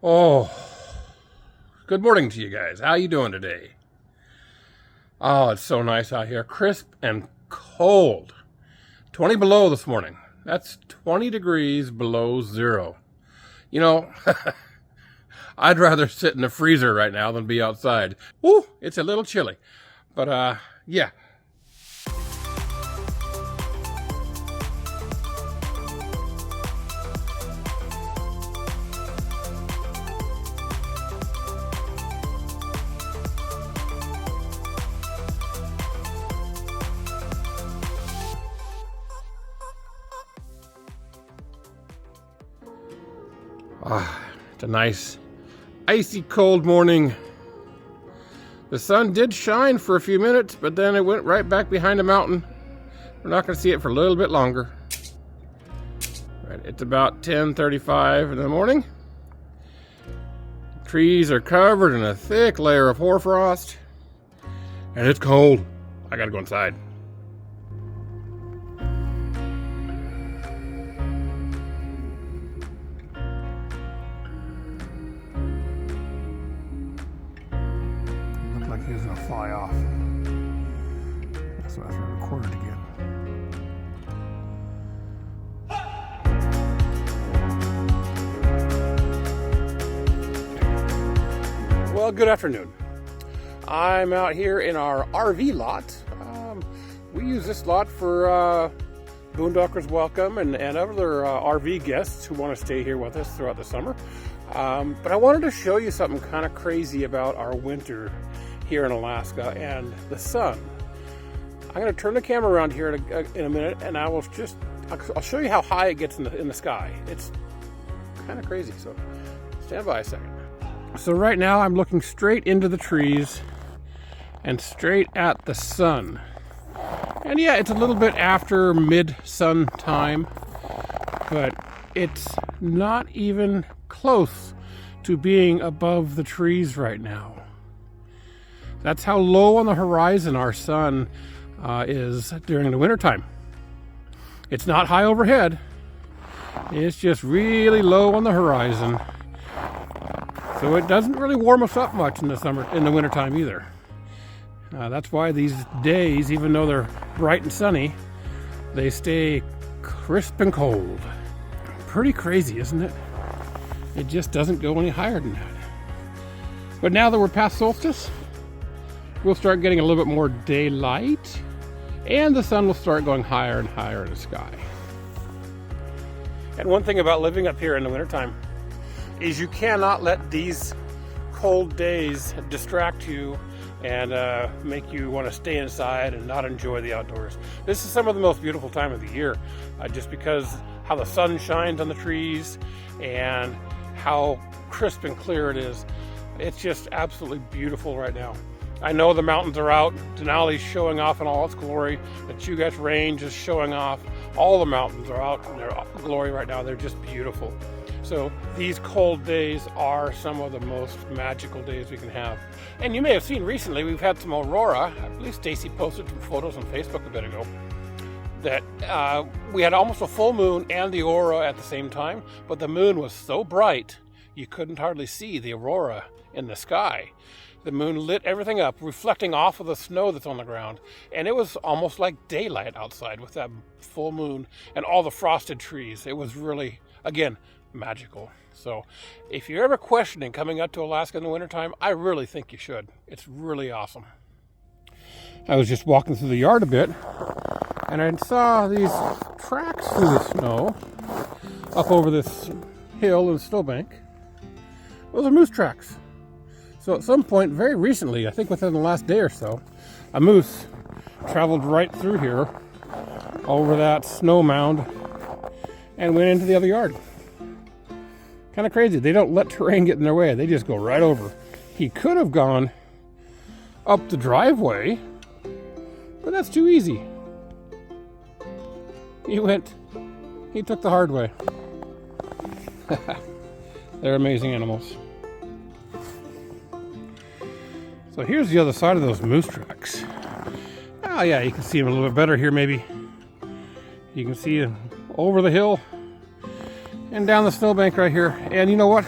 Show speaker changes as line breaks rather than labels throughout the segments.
Oh, good morning to you guys. How you doing today? Oh, it's so nice out here. Crisp and cold. 20 below this morning. That's 20 degrees below zero. You know, I'd rather sit in the freezer right now than be outside. Woo, it's a little chilly. But, yeah. It's a nice, icy cold morning. The sun did shine for a few minutes, but then it went right back behind a mountain. We're not going to see it for a little bit longer. Right, it's about 10:35 in the morning. Trees are covered in a thick layer of hoarfrost, and it's cold. I got to go inside.
Like he was gonna fly off. That's why I have to record it again.
Well, good afternoon. I'm out here in our RV lot. We use this lot for Boondockers Welcome and other RV guests who want to stay here with us throughout the summer. But I wanted to show you something kind of crazy about our winter here in Alaska and the sun. I'm going to turn the camera around here in a minute, and I'll show you how high it gets in the sky. It's kind of crazy, so stand by a second. So right now I'm looking straight into the trees and straight at the sun. And yeah, it's a little bit after mid-sun time, but it's not even close to being above the trees right now. That's how low on the horizon our sun is during the wintertime. It's not high overhead. It's just really low on the horizon. So it doesn't really warm us up much in the wintertime either. That's why these days, even though they're bright and sunny, they stay crisp and cold. Pretty crazy, isn't it? It just doesn't go any higher than that. But now that we're past solstice, we'll start getting a little bit more daylight, and the sun will start going higher and higher in the sky. And one thing about living up here in the wintertime is you cannot let these cold days distract you and make you want to stay inside and not enjoy the outdoors. This is some of the most beautiful time of the year, just because how the sun shines on the trees and how crisp and clear it is. It's just absolutely beautiful right now. I know the mountains are out. Denali's showing off in all its glory. The Chugach Range is showing off. All the mountains are out in their glory right now. They're just beautiful. So these cold days are some of the most magical days we can have. And you may have seen recently we've had some aurora. I believe Stacy posted some photos on Facebook a bit ago that we had almost a full moon and the aurora at the same time, but the moon was so bright you couldn't hardly see the aurora in the sky. The moon lit everything up, reflecting off of the snow that's on the ground. And it was almost like daylight outside with that full moon and all the frosted trees. It was really, again, magical. So if you're ever questioning coming up to Alaska in the wintertime, I really think you should. It's really awesome. I was just walking through the yard a bit, and I saw these tracks through the snow up over this hill and snowbank. Those are moose tracks. So at some point, very recently, I think within the last day or so, a moose traveled right through here, over that snow mound, and went into the other yard. Kind of crazy. They don't let terrain get in their way. They just go right over. He could have gone up the driveway, but that's too easy. He took the hard way. They're amazing animals. So here's the other side of those moose tracks. Oh yeah, you can see them a little bit better here maybe. You can see over the hill and down the snowbank right here. And you know what?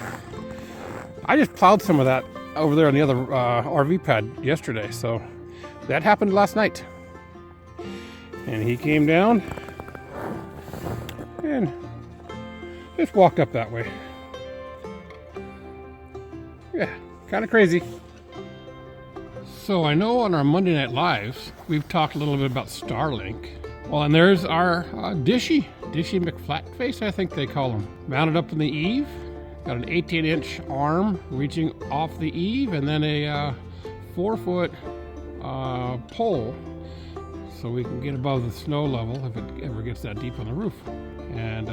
I just plowed some of that over there on the other RV pad yesterday, so that happened last night. And he came down and just walked up that way. Yeah, kind of crazy. So I know on our Monday Night Lives, we've talked a little bit about Starlink. Well, and there's our Dishy McFlatface, I think they call him. Mounted up in the eave. Got an 18-inch arm reaching off the eave, and then a 4-foot pole so we can get above the snow level if it ever gets that deep on the roof. And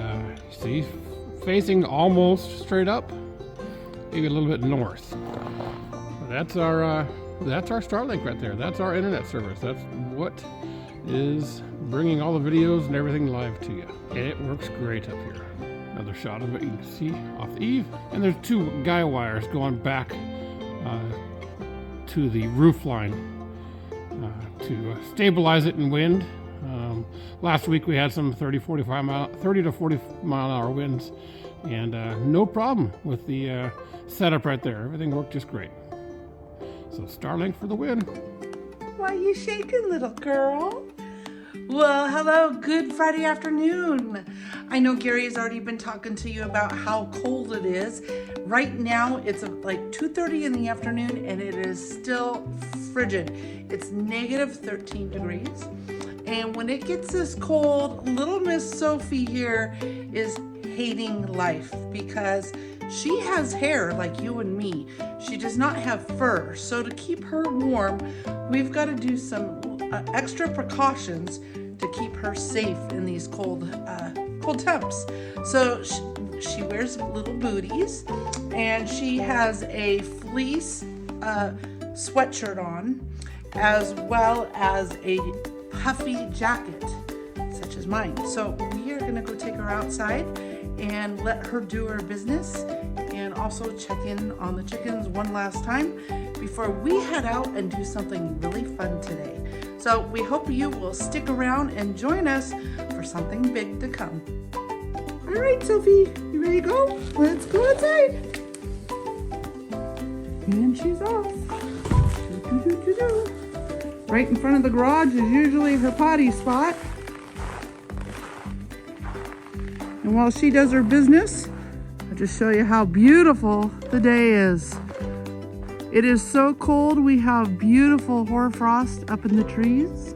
see, facing almost straight up, maybe a little bit north. That's our Starlink right there. That's our internet service. That's what is bringing all the videos and everything live to you. And it works great up here. Another shot of it you can see off the eave. And there's 2 guy wires going back to the roof line to stabilize it in wind. Last week we had some 30 to 40 mile an hour winds, and no problem with the setup right there. Everything worked just great. So Starlink for the win.
Why you shaking, little girl? Well, hello, good Friday afternoon. I know Gary has already been talking to you about how cold it is. Right now, it's like 2:30 in the afternoon, and it is still frigid. It's negative 13 degrees. And when it gets this cold, little Miss Sophie here is hating life because she has hair like you and me. She does not have fur. So to keep her warm, we've got to do some extra precautions to keep her safe in these cold temps. So she wears little booties, and she has a fleece sweatshirt on, as well as a puffy jacket, such as mine. So we are gonna go take her outside and let her do her business, and also check in on the chickens one last time before we head out and do something really fun today. So we hope you will stick around and join us for something big to come. All right, Sophie, you ready to go? Let's go outside. And she's off. Right in front of the garage is usually her potty spot. And while she does her business, I'll just show you how beautiful the day is. It is so cold, we have beautiful hoarfrost up in the trees.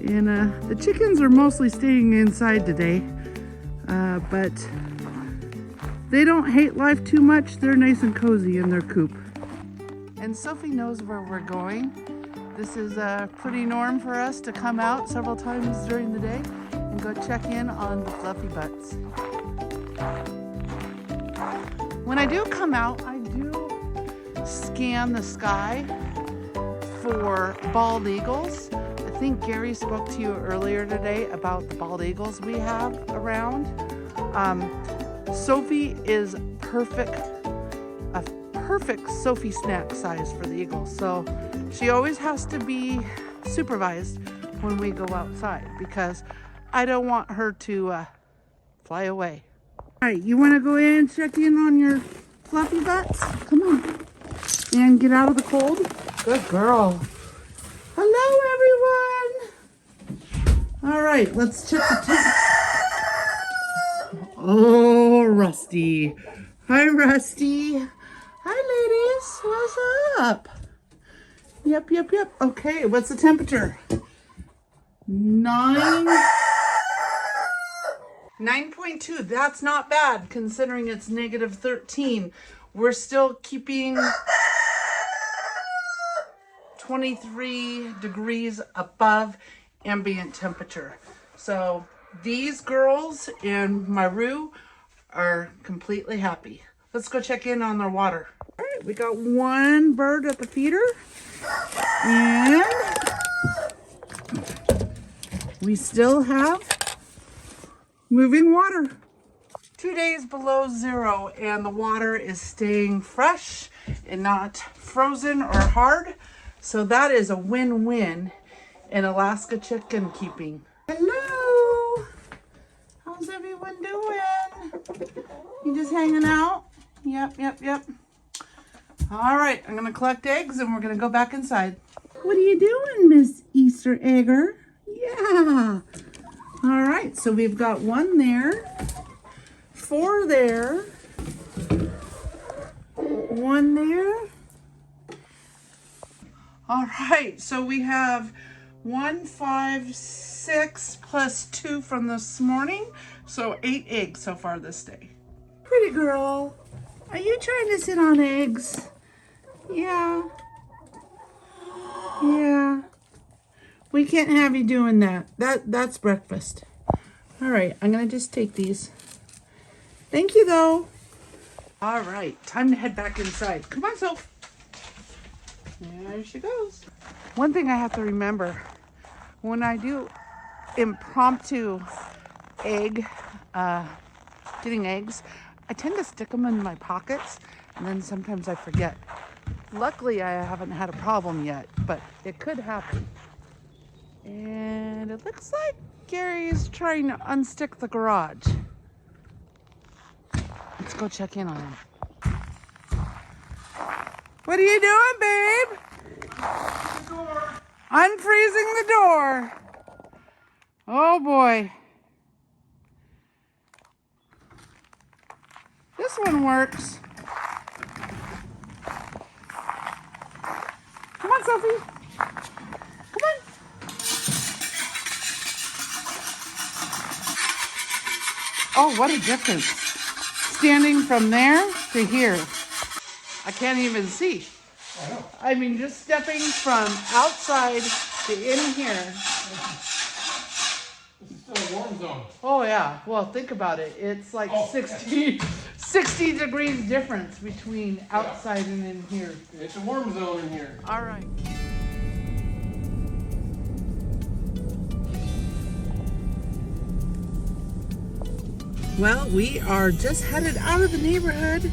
And the chickens are mostly staying inside today, but they don't hate life too much. They're nice and cozy in their coop. And Sophie knows where we're going. This is a pretty norm for us to come out several times during the day and go check in on the fluffy butts. When I do come out, I do scan the sky for bald eagles. I think Gary spoke to you earlier today about the bald eagles we have around. Sophie is perfect Sophie snack size for the eagles. So she always has to be supervised when we go outside because I don't want her to fly away. All right, you want to go in and check in on your fluffy butts? Come on. And get out of the cold. Good girl. Hello, everyone. All right, let's check the temps. Oh, Rusty. Hi, Rusty. Hi, ladies. What's up? Yep. Okay, what's the temperature? 9.2. That's not bad considering it's negative 13. We're still keeping 23 degrees above ambient temperature. So these girls and Maru are completely happy. Let's go check in on their water. All right, we got one bird at the feeder, and we still have moving water. 2 days below zero, and the water is staying fresh and not frozen or hard. So that is a win-win in Alaska chicken keeping. Hello! How's everyone doing? You just hanging out? Yep. All right, I'm gonna collect eggs and we're gonna go back inside. What are you doing, Miss Easter Egger? Yeah. All right, so we've got 1 there, 4 there, 1 there. All right, so we have 1, 5, 6 plus 2 from this morning, so 8 eggs so far this day. Pretty girl, are you trying to sit on eggs? Yeah. Yeah. We can't have you doing that. That's breakfast. All right, I'm gonna just take these. Thank you though. All right, time to head back inside. Come on, Soph. There she goes. One thing I have to remember, when I do impromptu getting eggs, I tend to stick them in my pockets, and then sometimes I forget. Luckily, I haven't had a problem yet, but it could happen. And it looks like Gary is trying to unstick the garage. Let's go check in on him. What are you doing, babe? Unfreezing the door. Oh boy. This one works. Come on, Sophie. Come on. Oh, what a difference. Standing from there to here. I can't even see. I mean, just stepping from outside to in here.
This is still a warm zone.
Oh yeah, well think about it. It's like 60 degrees difference between outside and in here.
It's a warm zone in here.
All right. Well, we are just headed out of the neighborhood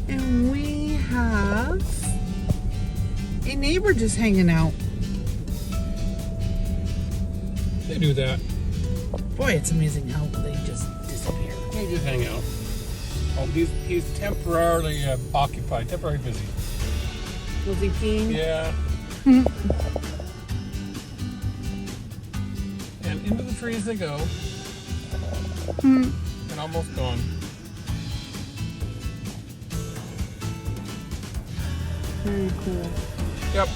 and we have a neighbor just hanging out.
They do that.
Boy, it's amazing how they just disappear.
They just hang out. Oh, he's temporarily occupied, temporarily busy.
Was he peeing?
Yeah. And into the trees they go. And almost gone.
Very cool.
Yep.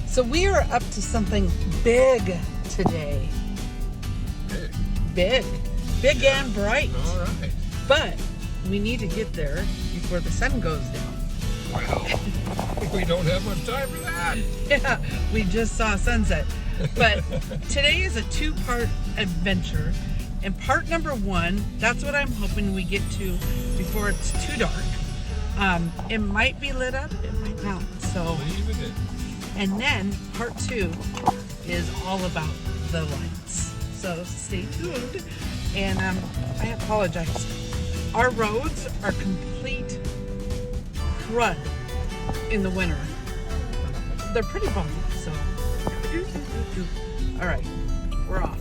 So we are up to something big today. Big and bright.
All right.
But we need to get there before the sun goes down.
Wow. We don't have much time for that.
Yeah, we just saw sunset. But today is a 2-part adventure. And part number 1, that's what I'm hoping we get to before it's too dark. It might be lit up, it might not. So,
Leave it in.
and then part 2 is all about the lights. So stay tuned. And I apologize. Our roads are complete crud in the winter. They're pretty bumpy, so. All right, we're off.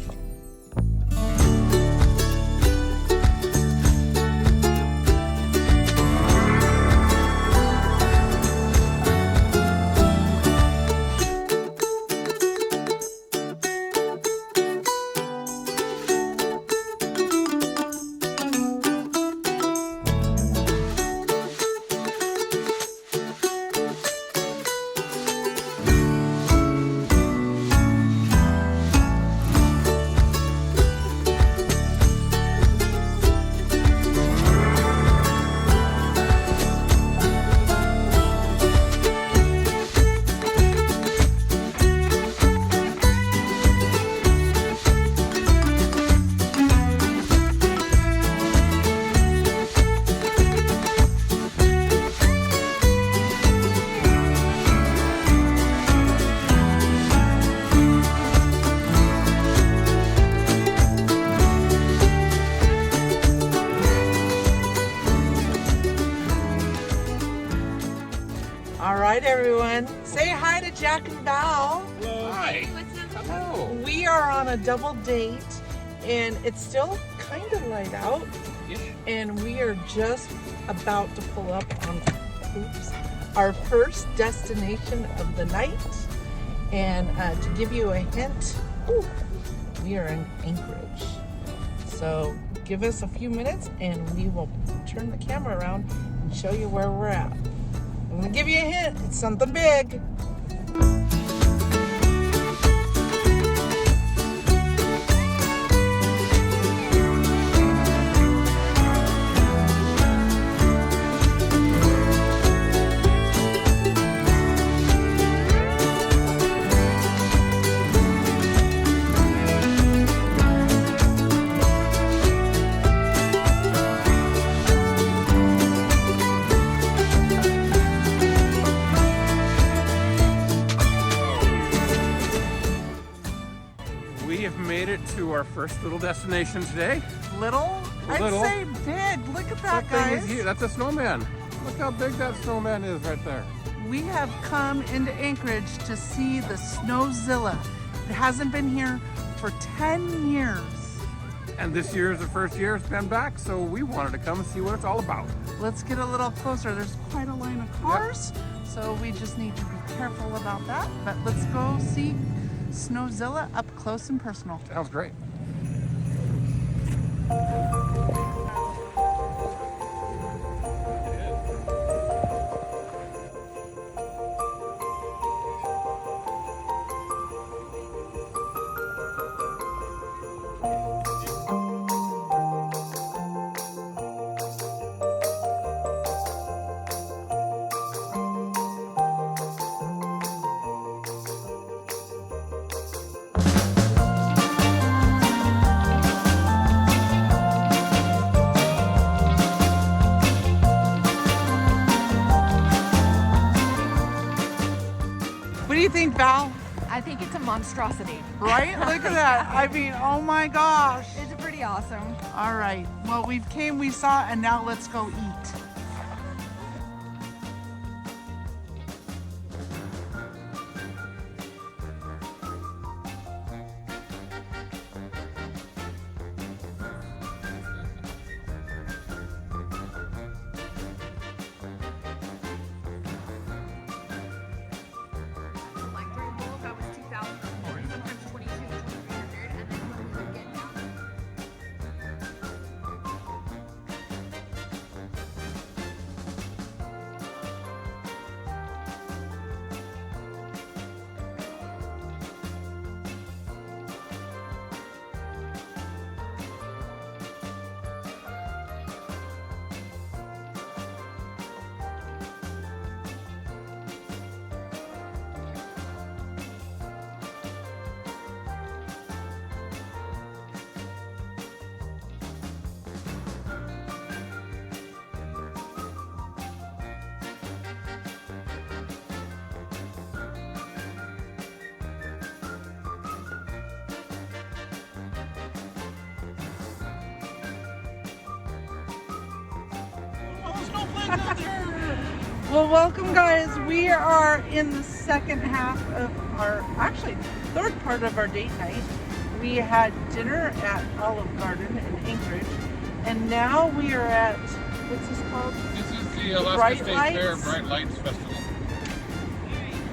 right, everyone. Say hi to Jack and Val.
Hello. Hi. Hello.
We are on a double date, and it's still kind of light out,
Yeah.
and we are just about to pull up on, oops, our first destination of the night. And to give you a hint, we are in Anchorage. So give us a few minutes and we will turn the camera around and show you where we're at. I'm gonna give you a hint, it's something big.
We have made it to our first little destination today.
Little?
Little.
I'd say big. Look at that,
Thing
guys.
is huge. That's a snowman. Look how big that snowman is right there.
We have come into Anchorage to see the Snowzilla. It hasn't been here for 10 years.
And this year is the first year it's been back, so we wanted to come and see what it's all about.
Let's get a little closer. There's quite a line of cars, so we just need to be careful about that. But let's go see Snowzilla up close and personal.
Sounds great.
What do you think, Val?
I think it's a monstrosity.
Right? Look at that. I mean, oh my gosh.
It's pretty awesome.
All right. Well, we came, we saw, and now let's go eat.
Like 3 bowls, that was 2,000, sometimes 22, 2,300, and then when we would get down. Well, welcome guys. We are in the second half of our, actually third part of our date night. We had dinner at Olive Garden in Anchorage, and now we are at, what's this called?
This is the Alaska
Bright
State
Lights?
Fair Bright Lights Festival.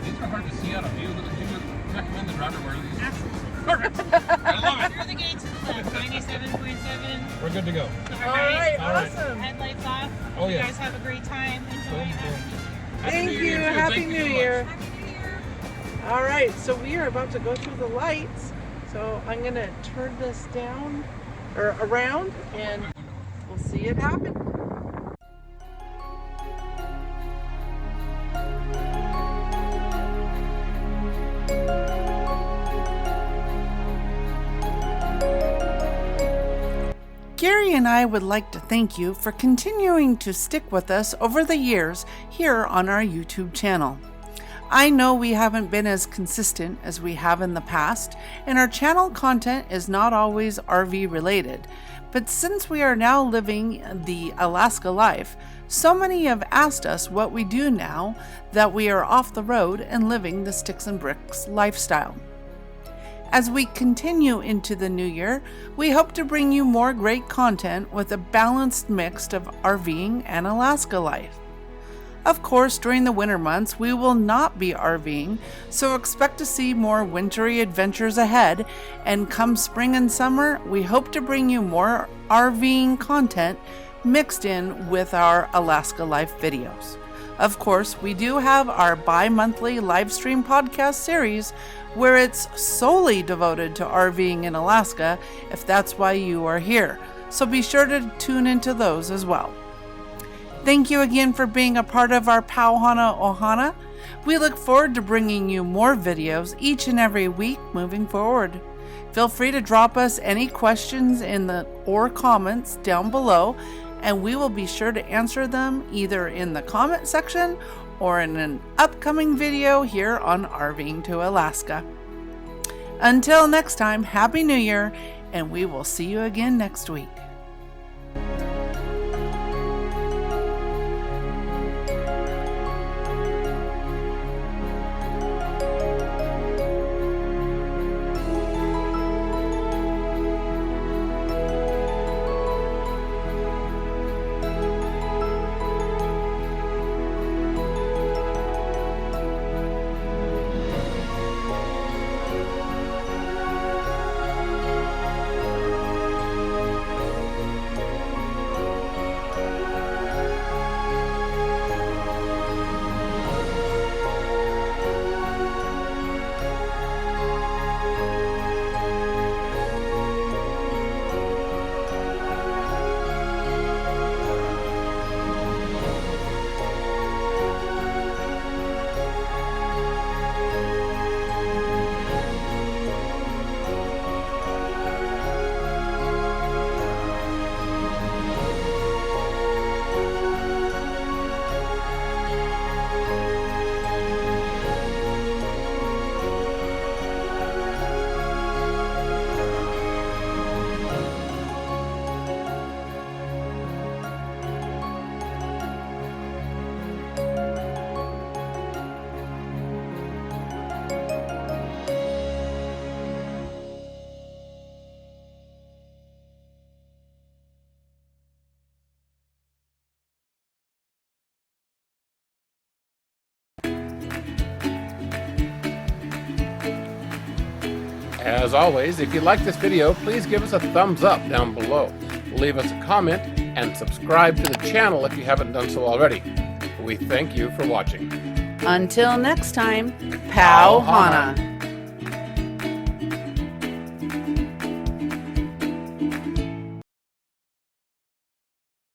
These are hard to see out of view. Would you recommend the driver wear these?
Absolutely.
I love it.
Through the gates, 97.7.
We're good to go.
All right,
All right.
awesome.
Headlights off.
Oh,
You
yes.
guys have a great time. Enjoy.
Cool,
Happy
cool.
New Year.
Thank
New
you.
Year, too.
Happy
Thank you
New
so much.
Year.
Happy New Year.
All right, so we are about to go through the lights. So I'm gonna turn this down or around, and we'll see it happen. Gary and I would like to thank you for continuing to stick with us over the years here on our YouTube channel. I know we haven't been as consistent as we have in the past, and our channel content is not always RV related, but since we are now living the Alaska life, so many have asked us what we do now that we are off the road and living the sticks and bricks lifestyle. As we continue into the new year, we hope to bring you more great content with a balanced mix of RVing and Alaska life.
Of course, during the winter months, we will not be RVing, so expect to see more wintry adventures ahead. And come spring and summer, we hope to bring you more RVing content mixed in with our Alaska Life videos. Of course, we do have our bi-monthly live stream podcast series where it's solely devoted to RVing in Alaska, if that's why you are here. So be sure to tune into those as well. Thank you again for being a part of our Pauhana Ohana. We look forward to bringing you more videos each and every week moving forward. Feel free to drop us any questions or comments down below, and we will be sure to answer them either in the comment section or in an upcoming video here on RVing to Alaska. Until next time, Happy New Year, and we will see you again next week.
As always, if you like this video, please give us a thumbs up down below. Leave us a comment and subscribe to the channel if you haven't done so already. We thank you for watching.
Until next time, Pauhana.